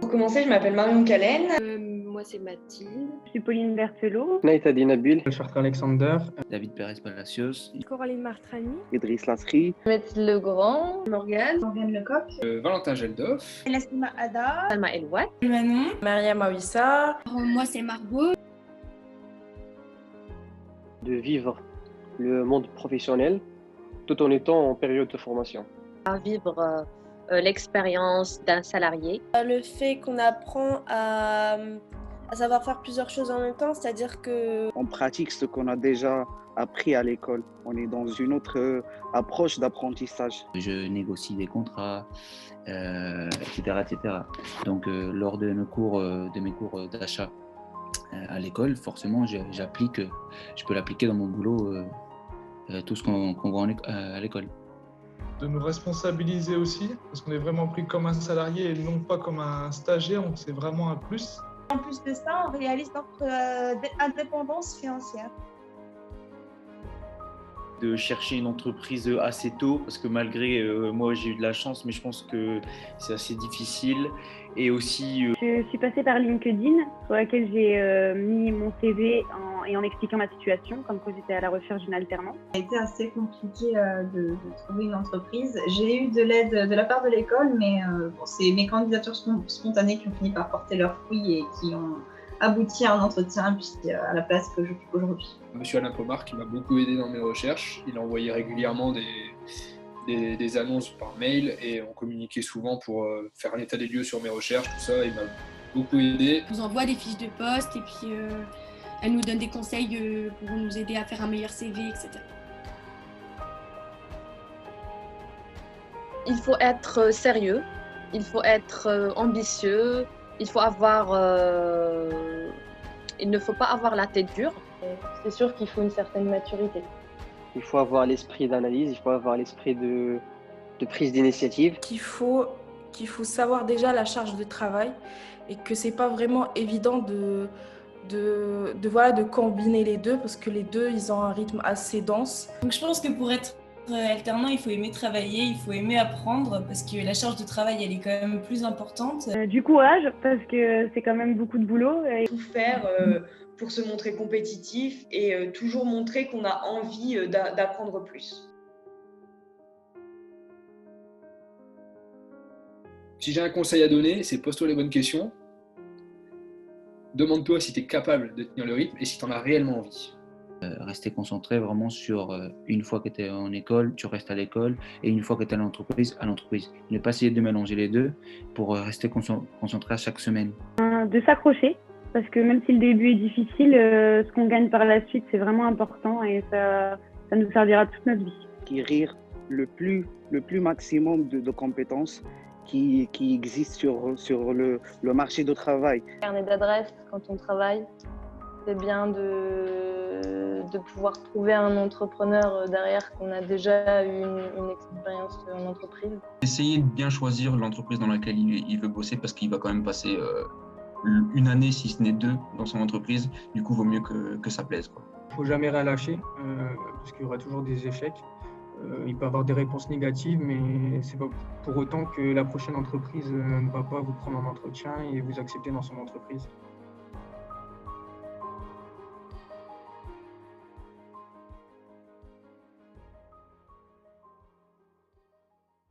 Pour commencer, je m'appelle Marion Callen. Moi, c'est Mathilde. Je suis Pauline Berthelot. Naïta Dinabil, Chartres Alexander, David Pérez Palacios, Coralie Martrani. Idriss Lasri, Mathilde Legrand. Morgane. Lecoq. Valentin Geldof. Elastima Ada. Salma Elouat. Manon. Mariam Awissa. Moi, c'est Margot. de vivre le monde professionnel tout en étant en période de formation. À vivre l'expérience d'un salarié. Le fait qu'on apprend à savoir faire plusieurs choses en même temps, c'est-à-dire que on pratique ce qu'on a déjà appris à l'école. On est dans une autre approche d'apprentissage. je négocie des contrats, etc., etc. Donc, lors de mes cours d'achat à l'école, forcément, je peux l'appliquer dans mon boulot, tout ce qu'on voit à l'école. de nous responsabiliser aussi, parce qu'on est vraiment pris comme un salarié et non pas comme un stagiaire, donc c'est vraiment un plus. En plus de ça, on réalise notre indépendance financière. De chercher une entreprise assez tôt, parce que malgré moi j'ai eu de la chance, mais je pense que c'est assez difficile. Et aussi Je suis passée par LinkedIn, sur laquelle j'ai mis mon CV en expliquant ma situation, comme quoi j'étais à la recherche d'une alternance. Ça a été assez compliqué de trouver une entreprise. J'ai eu de l'aide de la part de l'école, mais c'est mes candidatures spontanées qui ont fini par porter leurs fruits et qui ont abouti à un entretien puis à la place que j'occupe aujourd'hui. Monsieur Alain Pomar qui m'a beaucoup aidé dans mes recherches. Il envoyait régulièrement des annonces par mail et on communiquait souvent pour faire un état des lieux sur mes recherches, tout ça. Il m'a beaucoup aidé. On nous envoie des fiches de poste et puis elle nous donne des conseils pour nous aider à faire un meilleur CV, etc. Il faut être sérieux, il faut être ambitieux, il ne faut pas avoir la tête dure. C'est sûr qu'il faut une certaine maturité. Il faut avoir l'esprit d'analyse, il faut avoir l'esprit de prise d'initiative. qu'il faut savoir déjà la charge de travail et que c'est pas vraiment évident de combiner les deux parce que les deux ils ont un rythme assez dense. Donc je pense que pour être alternant, il faut aimer travailler, il faut aimer apprendre parce que la charge de travail elle est quand même plus importante. Du courage, parce que c'est quand même beaucoup de boulot. Tout faire pour se montrer compétitif et toujours montrer qu'on a envie d'apprendre plus. Si j'ai un conseil à donner, c'est pose-toi les bonnes questions. Demande-toi si tu es capable de tenir le rythme et si tu en as réellement envie. Rester concentré vraiment sur une fois que tu es en école, tu restes à l'école, et une fois que tu es à l'entreprise. Ne pas essayer de mélanger les deux pour rester concentré à chaque semaine. De s'accrocher, parce que même si le début est difficile, ce qu'on gagne par la suite, c'est vraiment important et ça nous servira toute notre vie. Acquérir le plus maximum de compétences qui existent sur le marché du travail. Carnet d'adresse quand on travaille, c'est bien de pouvoir trouver un entrepreneur derrière qu'on a déjà eu une expérience en entreprise. Essayer de bien choisir l'entreprise dans laquelle il veut bosser parce qu'il va quand même passer une année, si ce n'est deux, dans son entreprise. Du coup, il vaut mieux que ça plaise, quoi. Il ne faut jamais rien lâcher, parce qu'il y aura toujours des échecs. Il peut y avoir des réponses négatives, mais ce n'est pas pour autant que la prochaine entreprise ne va pas vous prendre en entretien et vous accepter dans son entreprise.